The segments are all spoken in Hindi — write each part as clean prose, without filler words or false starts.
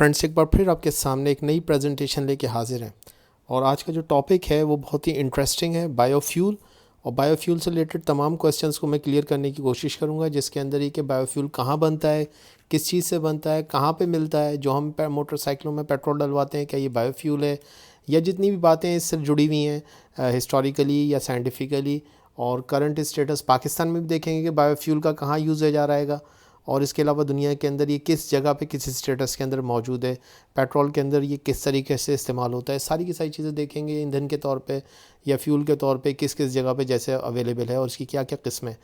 फ्रेंड्स, एक बार फिर आपके सामने एक नई प्रेजेंटेशन लेके हाजिर हैं। और आज का जो टॉपिक है वो बहुत ही इंटरेस्टिंग है, बायोफ्यूल। और बायोफ्यूल से रिलेटेड तमाम क्वेश्चंस को मैं क्लियर करने की कोशिश करूंगा, जिसके अंदर ये कि बायोफ्यूल कहाँ बनता है, किस चीज़ से बनता है, कहाँ पे मिलता है, जो हम मोटरसाइकिलों में पेट्रोल डलवाते हैं क्या ये बायोफ्यूल है, या जितनी भी बातें इससे जुड़ी हुई हैं हिस्टोरिकली या साइंटिफिकली। और करंट स्टेटस पाकिस्तान में भी देखेंगे कि बायोफ्यूल का कहाँ यूज़ हो जा रहेगा, और इसके अलावा दुनिया के अंदर ये किस जगह पे किस स्टेटस के अंदर मौजूद है, पेट्रोल के अंदर ये किस तरीके से इस्तेमाल होता है, सारी की सारी चीज़ें देखेंगे। ईंधन के तौर पे या फ्यूल के तौर पे किस किस जगह पे जैसे अवेलेबल है और उसकी क्या क्या किस्में।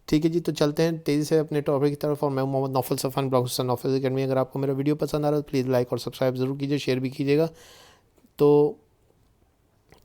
ठीक है जी, तो चलते हैं तेज़ी से अपने टॉपिक की तरफ। और मैं Mohammad Naufal Safan, blog Hussain Naufal academy. अगर आपको मेरा वीडियो पसंद आ रहा है तो प्लीज़ लाइक और सब्सक्राइब ज़रूर कीजिए, शेयर भी कीजिएगा। तो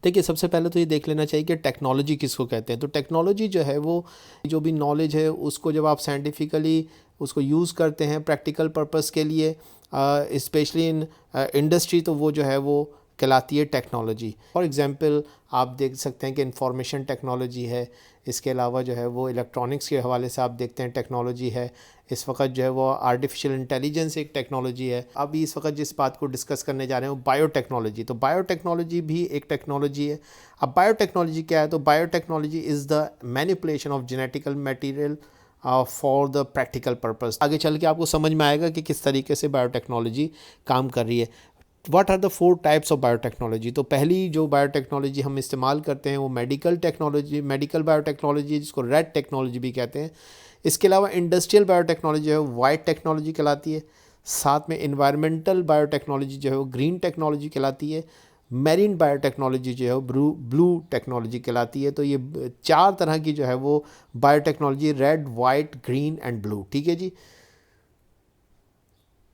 देखिए, सबसे पहले तो ये देख लेना चाहिए कि टेक्नोलॉजी किसको कहते हैं। तो टेक्नोलॉजी जो है वो जो भी नॉलेज है उसको जब आप साइंटिफिकली उसको यूज़ करते हैं प्रैक्टिकल पर्पस के लिए, स्पेशली इन इंडस्ट्री, तो वो जो है वो कहलाती है टेक्नोलॉजी। फॉर एग्जांपल आप देख सकते हैं कि इंफॉर्मेशन टेक्नोलॉजी है। इसके अलावा जो है वो इलेक्ट्रॉनिक्स के हवाले से आप देखते हैं टेक्नोलॉजी है। इस वक्त जो है वो आर्टिफिशियल इंटेलिजेंस एक टेक्नोलॉजी है। अभी इस वक्त जिस बात को डिस्कस करने जा रहे हैं वो बायोटेक्नोलॉजी। तो बायोटेक्नोलॉजी भी एक टेक्नोलॉजी है। अब बायोटेक्नोलॉजी क्या है? तो biotechnology is the manipulation of genetical material for the practical purpose. आगे चल के आपको समझ में आएगा कि किस तरीके से बायोटेक्नोलॉजी काम कर रही है। What are the 4 types of biotechnology? तो पहली जो बायोटेक्नोलॉजी हम इस्तेमाल करते हैं वो मेडिकल टेक्नोलॉजी, मेडिकल बायोटेक्नोलॉजी, जिसको रेड टेक्नोलॉजी भी कहते हैं। इसके अलावा इंडस्ट्रियल बायोटेक्नोलॉजी है वो वाइट टेक्नोलॉजी कहलाती है। साथ में इन्वायरमेंटल बायोटेक्नोलॉजी जो है वो ग्रीन टेक्नोलॉजी कहलाती है। मेरीन बायोटेक्नोलॉजी जो है वो ब्लू टेक्नोलॉजी कहलाती है। तो ये 4 तरह की जो है वो biotechnology, red, white, green and blue. ठीक है जी।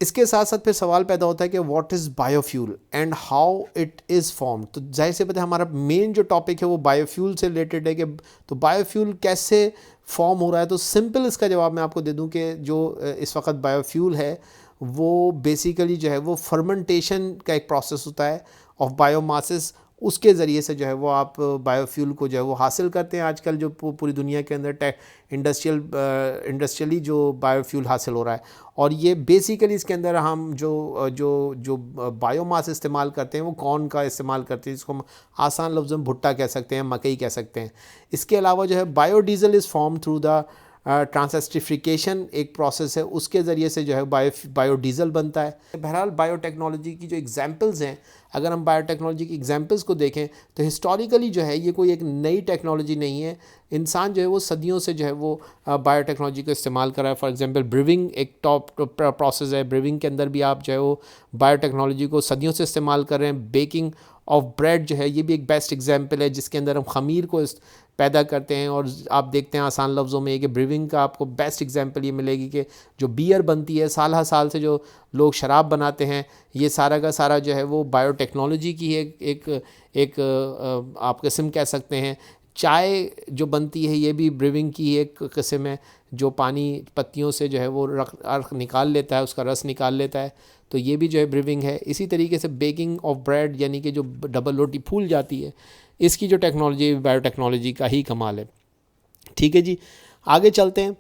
इसके साथ साथ फिर सवाल पैदा होता है कि what is biofuel and how it is form. तो जाहिर से पता है हमारा मेन जो टॉपिक है वो बायोफ्यूल से रिलेटेड है कि तो बायोफ्यूल कैसे फॉर्म हो रहा है। तो सिंपल इसका जवाब मैं आपको दे दूं कि जो इस वक्त बायोफ्यूल है वो बेसिकली जो है वो फर्मेंटेशन का एक प्रोसेस होता है ऑफ बायोमासेस। उसके ज़रिए से जो है वो आप बायोफ्यूल को जो है वो हासिल करते हैं। आजकल जो पूरी दुनिया के अंदर इंडस्ट्रियली जो बायोफ्यूल हासिल हो रहा है, और ये बेसिकली इसके अंदर हम जो जो जो बायोमास इस्तेमाल करते हैं वो कॉर्न का इस्तेमाल करते हैं, जिसको हम आसान लफ्ज़ में भुट्टा कह सकते हैं, मकई कह सकते हैं। इसके अलावा जो है biodiesel is form through the transesterification एक प्रोसेस है, उसके ज़रिए से जो है बायोडीज़ल बनता है। बहरहाल बायोटेक्नोलॉजी की जो एग्जांपल्स हैं, अगर हम बायोटेक्नोलॉजी की एग्जांपल्स को देखें तो हिस्टोरिकली जो है ये कोई एक नई टेक्नोलॉजी नहीं है। इंसान जो है वो सदियों से जो है वो बायोटेक्नोलॉजी को इस्तेमाल कर रहा है। फॉर एग्जांपल ब्रीविंग एक टॉप प्रोसेस है। ब्रीविंग के अंदर भी आप जो है वो बायोटेक्नोलॉजी को सदियों से इस्तेमाल कर रहे हैं। बेकिंग ऑफ ब्रेड जो है ये भी एक बेस्ट एग्जांपल है, जिसके अंदर हम खमीर को पैदा करते हैं। और आप देखते हैं आसान लफ्ज़ों में कि ब्रीविंग का आपको बेस्ट एग्जांपल ये मिलेगी कि जो बियर बनती है, साल हर साल से जो लोग शराब बनाते हैं, ये सारा का सारा जो है वो बायोटेक्नोलॉजी की एक आप किस्म कह सकते हैं। चाय जो बनती है ये भी ब्रीविंग की एक किस्म है, जो पानी पत्तियों से जो है वो रख निकाल लेता है, उसका रस निकाल लेता है। तो ये भी जो है ब्रीविंग है। इसी तरीके से बेकिंग ऑफ ब्रेड, यानी कि जो डबल रोटी फूल जाती है, इसकी जो टेक्नोलॉजी बायोटेक्नोलॉजी का ही कमाल है। ठीक है जी, आगे चलते हैं।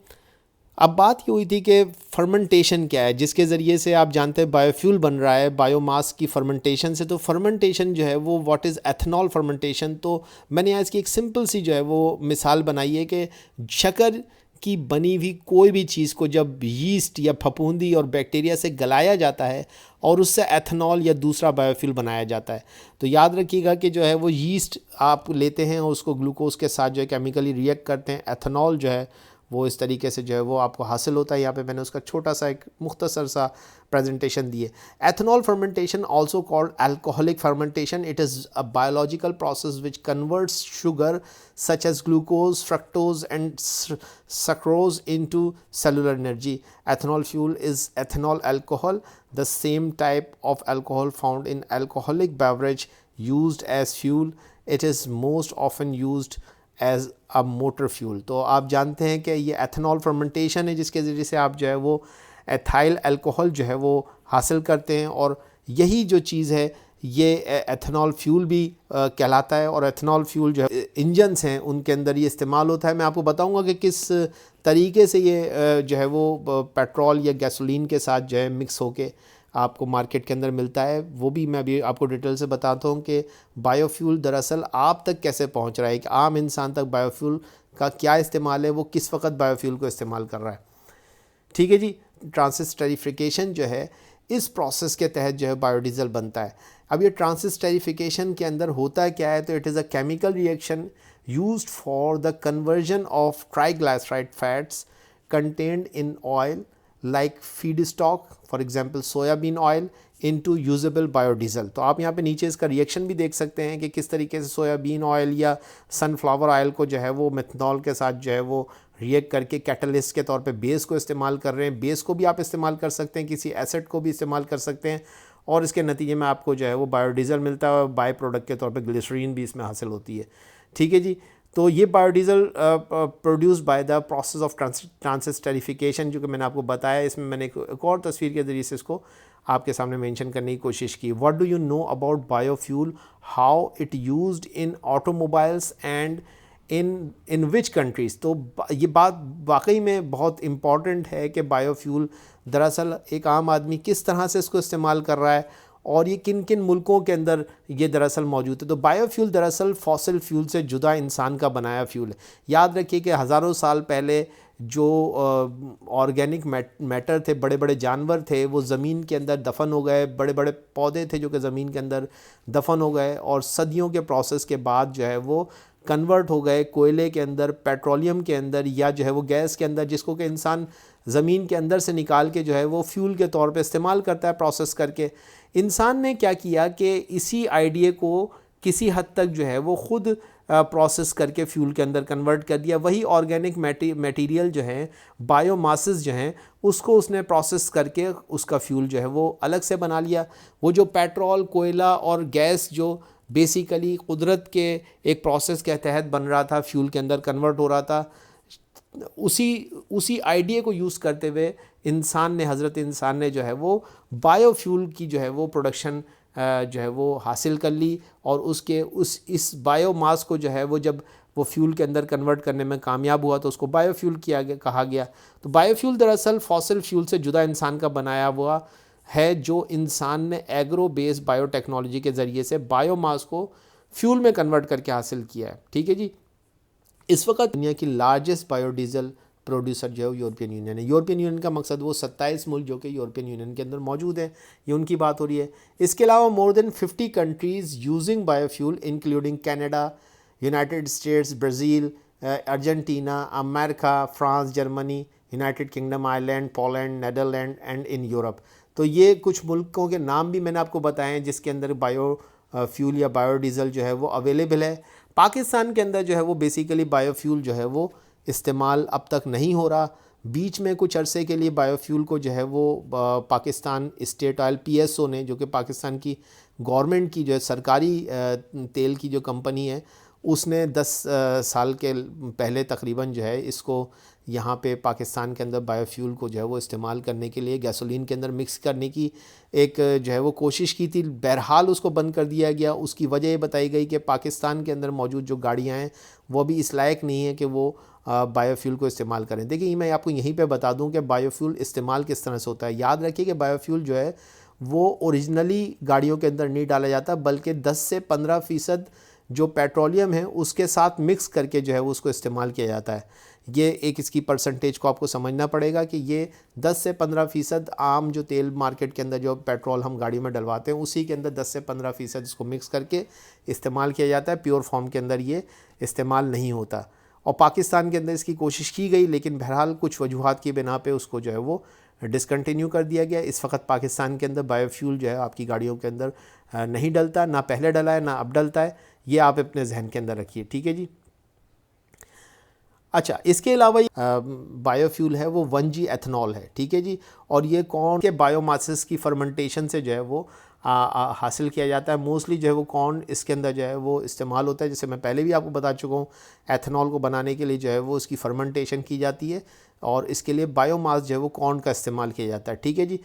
अब बात ये हुई थी कि फर्मेंटेशन क्या है, जिसके ज़रिए से आप जानते हैं बायोफ्यूल बन रहा है बायोमास की फर्मेंटेशन से। तो फर्मेंटेशन जो है वो व्हाट इज़ एथनॉल फर्मेंटेशन। तो मैंने यहाँ इसकी एक सिंपल सी जो है वो मिसाल बनाई है कि शक्कर की बनी हुई कोई भी चीज़ को जब यीस्ट या फफूंदी और बैक्टीरिया से गलाया जाता है और उससे एथनॉल या दूसरा बायोफ्यूल बनाया जाता है। तो याद रखिएगा कि जो है वो यीस्ट आप लेते हैं और उसको ग्लूकोज के साथ जो है केमिकली रिएक्ट करते हैं, एथनॉल जो है वो इस तरीके से जो है वो आपको हासिल होता है। यहाँ पे मैंने उसका छोटा सा एक मुख्तसर सा प्रेजेंटेशन दी है। Ethanol fermentation also called alcoholic fermentation, it is a biological process which converts sugar such as glucose, fructose and sucrose into cellular energy. Ethanol fuel is ethanol alcohol, the same type of alcohol found in alcoholic beverage used as fuel. It is most often used as a motor fuel. तो आप जानते हैं कि ये एथनॉल फर्मेंटेशन है, जिसके ज़रिए से आप जो है वो एथाइल अल्कोहल जो है वो हासिल करते हैं, और यही जो चीज़ है ये एथनॉल फ्यूल भी कहलाता है। और एथनॉल फ्यूल जो है इंजन्स हैं उनके अंदर ये इस्तेमाल होता है। मैं आपको बताऊंगा कि किस तरीके से ये जो है वो पेट्रोल या गैसोलीन के साथ जो है मिक्स होके आपको मार्केट के अंदर मिलता है, वो भी मैं अभी आपको डिटेल से बताता हूँ कि बायोफ्यूल दरअसल आप तक कैसे पहुँच रहा है, एक आम इंसान तक बायोफ्यूल का क्या इस्तेमाल है, वो किस वक्त बायोफ्यूल को इस्तेमाल कर रहा है। ठीक है जी। ट्रांसिस्टरिफिकेशन जो है, इस प्रोसेस के तहत जो है बायोडीज़ल बनता है। अब ये ट्रांसिस्टरिफिकेशन के अंदर होता क्या है, तो it is a chemical reaction used for the conversion of triglyceride fats contained in oil like feed stock, for example soybean oil, into usable biodiesel. तो आप यहाँ पे नीचे इसका रिएक्शन भी देख सकते हैं कि किस तरीके से सोयाबीन ऑयल या सनफ्लावर ऑयल को जो है वो मेथनॉल के साथ जो है वो रिएक्ट करके कैटलिस्ट के तौर पे बेस को इस्तेमाल कर रहे हैं। बेस को भी आप इस्तेमाल कर सकते हैं, किसी एसिड को भी इस्तेमाल कर सकते हैं, और इसके नतीजे में आपको जो है वो बायोडीज़ल मिलता है और बाय प्रोडक्ट के तौर पे ग्लिसरीन भी इसमें हासिल होती है। ठीक है जी। तो ये biodiesel produce by the process of transesterification, जो कि मैंने आपको बताया, इसमें मैंने एक और तस्वीर के ज़रिए से इसको आपके सामने मेंशन करने की कोशिश की। What do you know about biofuel, how it used in automobiles and in which countries. तो ये बात वाकई में बहुत इम्पॉर्टेंट है कि बायोफ्यूल दरअसल एक आम आदमी किस तरह से इसको इस्तेमाल कर रहा है और ये किन किन मुल्कों के अंदर ये दरअसल मौजूद है। तो बायोफ्यूल दरअसल फॉसिल फ्यूल से जुदा इंसान का बनाया फ्यूल है। याद रखिए कि हज़ारों साल पहले जो ऑर्गेनिक मैटर थे, बड़े बड़े जानवर थे, वो ज़मीन के अंदर दफन हो गए, बड़े बड़े पौधे थे जो कि ज़मीन के अंदर दफन हो गए, और सदियों के प्रोसेस के बाद जो है वो कन्वर्ट हो गए कोयले के अंदर, पेट्रोलियम के अंदर, या जो है वो गैस के अंदर, जिसको कि इंसान ज़मीन के अंदर से निकाल के जो है वो फ्यूल के तौर पे इस्तेमाल करता है प्रोसेस करके। इंसान ने क्या किया कि इसी आइडिया को किसी हद तक जो है वो ख़ुद प्रोसेस करके फ्यूल के अंदर कन्वर्ट कर दिया। वही ऑर्गेनिक मटेरियल जो है, बायोमासेस जो हैं, उसको उसने प्रोसेस करके उसका फ्यूल जो है वो अलग से बना लिया। वो जो पेट्रोल, कोयला और गैस जो बेसिकली कुदरत के एक प्रोसेस के तहत बन रहा था, फ्यूल के अंदर कन्वर्ट हो रहा था, उसी आइडिया को यूज़ करते हुए हज़रत इंसान ने जो है वो बायोफ्यूल की जो है वो प्रोडक्शन जो है वो हासिल कर ली, और इस बायोमास को जो है वो जब वो फ्यूल के अंदर कन्वर्ट करने में कामयाब हुआ तो उसको बायोफ्यूल कहा गया। तो बायोफ्यूल दरअसल फॉसिल फ्यूल से जुदा इंसान का बनाया हुआ है, जो इंसान ने एग्रो बेस्ड बायोटेक्नोलॉजी के ज़रिए से बायोमास को फ्यूल में कन्वर्ट करके हासिल किया है। ठीक है जी। इस वक्त दुनिया की लार्जेस्ट बायोडीज़ल प्रोड्यूसर जो है यूरोपियन यूनियन है। यूरोपियन यूनियन का मकसद वो 27 मुल्क जो कि यूरोपियन यूनियन के अंदर मौजूद हैं, ये उनकी बात हो रही है। इसके अलावा more than 50 countries using biofuel including Canada, United States, Brazil, Argentina, America, France, Germany, United Kingdom, Ireland, Poland, Netherland and in Europe. तो ये कुछ मुल्कों के नाम भी मैंने आपको बताए हैं जिसके अंदर फ्यूल या बायोडीज़ल जो है वो अवेलेबल है। पाकिस्तान के अंदर जो है वो बेसिकली बायोफ्यूल जो है वो इस्तेमाल अब तक नहीं हो रहा। बीच में कुछ अरसे के लिए बायोफ्यूल को जो है वो पाकिस्तान स्टेट ऑयल PSO ने, जो कि पाकिस्तान की गवर्नमेंट की जो है सरकारी तेल की जो कंपनी है, उसने 10 साल के पहले तकरीबन जो है इसको यहाँ पे पाकिस्तान के अंदर बायोफ्यूल को जो है वो इस्तेमाल करने के लिए गैसोलीन के अंदर मिक्स करने की एक जो है वो कोशिश की थी। बहरहाल उसको बंद कर दिया गया। उसकी वजह ये बताई गई कि पाकिस्तान के अंदर मौजूद जो गाड़ियाँ हैं वो भी इस लायक नहीं है कि वो बायोफ्यूल को इस्तेमाल करें। देखिए, मैं आपको यहीं पे बता दूं कि बायोफ्यूल इस्तेमाल किस तरह से होता है। याद रखिए कि बायोफ्यूल जो है वो ओरिजिनली गाड़ियों के अंदर नहीं डाला जाता, बल्कि 10 से 15% जो पेट्रोलियम है उसके साथ मिक्स करके जो है वो उसको इस्तेमाल किया जाता है। ये एक इसकी परसेंटेज को आपको समझना पड़ेगा कि ये 10 से 15% आम जो तेल मार्केट के अंदर जो पेट्रोल हम गाड़ी में डलवाते हैं उसी के अंदर 10 से 15% इसको मिक्स करके इस्तेमाल किया जाता है। प्योर फॉर्म के अंदर ये इस्तेमाल नहीं होता, और पाकिस्तान के अंदर इसकी कोशिश की गई, लेकिन बहरहाल कुछ वजूहात की बिना पे उसको जो है वो डिसकंटिन्यू कर दिया गया। इस वक्त पाकिस्तान के अंदर बायोफ्यूल जो है आपकी गाड़ियों के अंदर नहीं डलता, ना पहले डला है ना अब डलता है। ये आप अपने जहन के अंदर रखिए। ठीक है जी। अच्छा, इसके अलावा बायोफ्यूल है वो 1G एथनॉल है। ठीक है जी। और ये कॉर्न के बायोमासेस की फर्मेंटेशन से जो है वो हासिल किया जाता है। मोस्टली जो है वो कॉर्न इसके अंदर जो है वो इस्तेमाल होता है। जैसे मैं पहले भी आपको बता चुका हूँ, एथनॉल को बनाने के लिए जो है वो इसकी फर्मेंटेशन की जाती है, और इसके लिए बायोमास जो है वो कॉर्न का इस्तेमाल किया जाता है। ठीक है जी।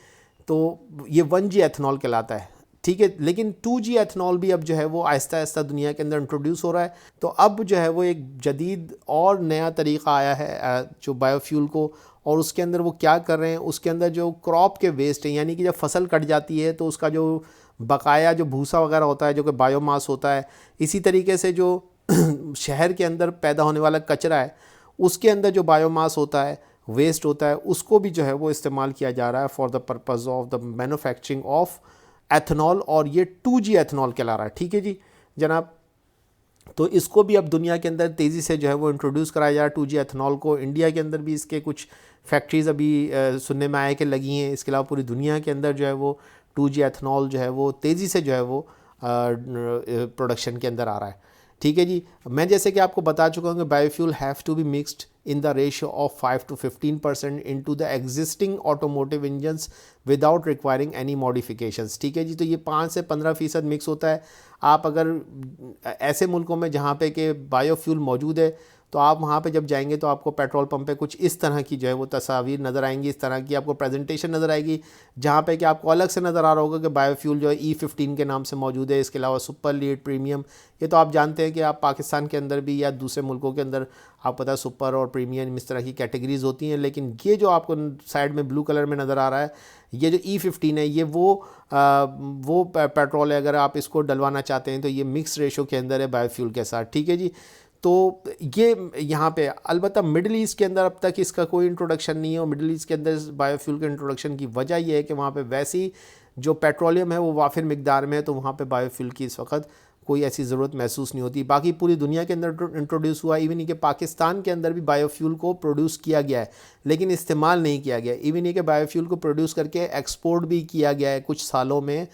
तो ये 1G एथनॉल कहलाता है। ठीक है, लेकिन 2G एथनॉल भी अब जो है वो आहिस्ता आहिस्ता दुनिया के अंदर इंट्रोड्यूस हो रहा है। तो अब जो है वो एक जदीद और नया तरीक़ा आया है जो बायोफ्यूल को और उसके अंदर वो क्या कर रहे हैं, उसके अंदर जो क्रॉप के वेस्ट हैं, यानी कि जब फसल कट जाती है तो उसका जो बकाया जो भूसा वगैरह होता है जो कि बायोमास होता है, इसी तरीके से जो शहर के अंदर पैदा होने वाला कचरा है उसके अंदर जो बायोमास होता है, वेस्ट होता है, उसको भी जो है वो इस्तेमाल किया जा रहा है for the purpose of the manufacturing of ethanol, और ये 2G एथनॉल कहला रहा है। ठीक है जी जनाब, तो इसको भी अब दुनिया के अंदर तेज़ी से जो है वो इंट्रोड्यूस कराया जा रहा है 2G एथनॉल को। इंडिया के अंदर भी इसके कुछ फैक्ट्रीज़ अभी सुनने में आए कि लगी हैं। इसके अलावा पूरी दुनिया के अंदर जो है वो 2G एथनॉल जो है वो तेज़ी से जो है वो प्रोडक्शन के अंदर आ रहा है। ठीक है जी, मैं जैसे कि आपको बता चुका हूँ कि biofuel have to be mixed in the ratio of 5 to 15% into the existing automotive engines without requiring any modifications। ठीक है जी, तो ये 5 से 15% मिक्स होता है। आप अगर ऐसे मुल्कों में जहाँ पे कि बायोफ्यूल मौजूद है तो आप वहाँ पे जब जाएंगे तो आपको पेट्रोल पंप पे कुछ इस तरह की जो है वो तस्वीर नज़र आएंगी, इस तरह की आपको प्रेजेंटेशन नज़र आएगी जहाँ पे कि आपको अलग से नज़र आ रहा होगा कि बायोफ्यूल जो है E15 के नाम से मौजूद है। इसके अलावा सुपर लीड, प्रीमियम, ये तो आप जानते हैं कि आप पाकिस्तान के अंदर भी या दूसरे मुल्कों के अंदर आप पता है सुपर और प्रीमियम इस तरह की कैटेगरीज़ होती हैं। लेकिन ये जो आपको साइड में ब्लू कलर में नज़र आ रहा है, ये जो E15 है, ये वो पेट्रोल है। अगर आप इसको डलवाना चाहते हैं तो ये मिक्स रेशो के अंदर है बायोफ्यूल के साथ। ठीक है जी, तो ये यहाँ पे अलबत्ता मिडिल ईस्ट के अंदर अब तक इसका कोई इंट्रोडक्शन नहीं है। और मिडिल ईस्ट के अंदर बायोफ्यूल के इंट्रोडक्शन की वजह ये है कि वहाँ पे वैसी जो पेट्रोलियम है वो वाफिर मिकदार में है, तो वहाँ पे बायोफ्यूल की इस वक्त कोई ऐसी ज़रूरत महसूस नहीं होती। बाकी पूरी दुनिया के अंदर इंट्रोड्यूस हुआ, इवन कि पाकिस्तान के अंदर भी बायोफ्यूल को प्रोड्यूस किया गया है लेकिन इस्तेमाल नहीं किया गया। इवन कि बायोफ्यूल को प्रोड्यूस करके एक्सपोर्ट भी किया गया है। कुछ सालों में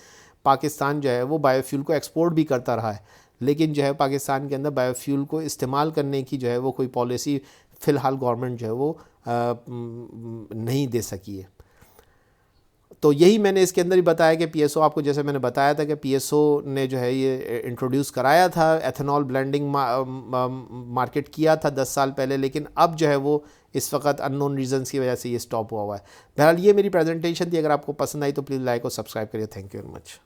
पाकिस्तान जो है वो बायोफ्यूल को एक्सपोर्ट भी करता रहा है, लेकिन जो है पाकिस्तान के अंदर बायोफ्यूल को इस्तेमाल करने की जो है वो कोई पॉलिसी फ़िलहाल गवर्नमेंट जो है वो नहीं दे सकी है। तो यही मैंने इसके अंदर ही बताया कि PSO, आपको जैसे मैंने बताया था कि PSO ने जो है ये इंट्रोड्यूस कराया था, एथनॉल ब्लेंडिंग मार्केट किया था 10 साल पहले, लेकिन अब जो है वो इस वक्त अननोन रीजंस की वजह से ये स्टॉप हुआ है। बहरहाल ये मेरी प्रेजेंटेशन थी। अगर आपको पसंद आई तो प्लीज़ लाइक और सब्सक्राइब करिए। Thank you very much.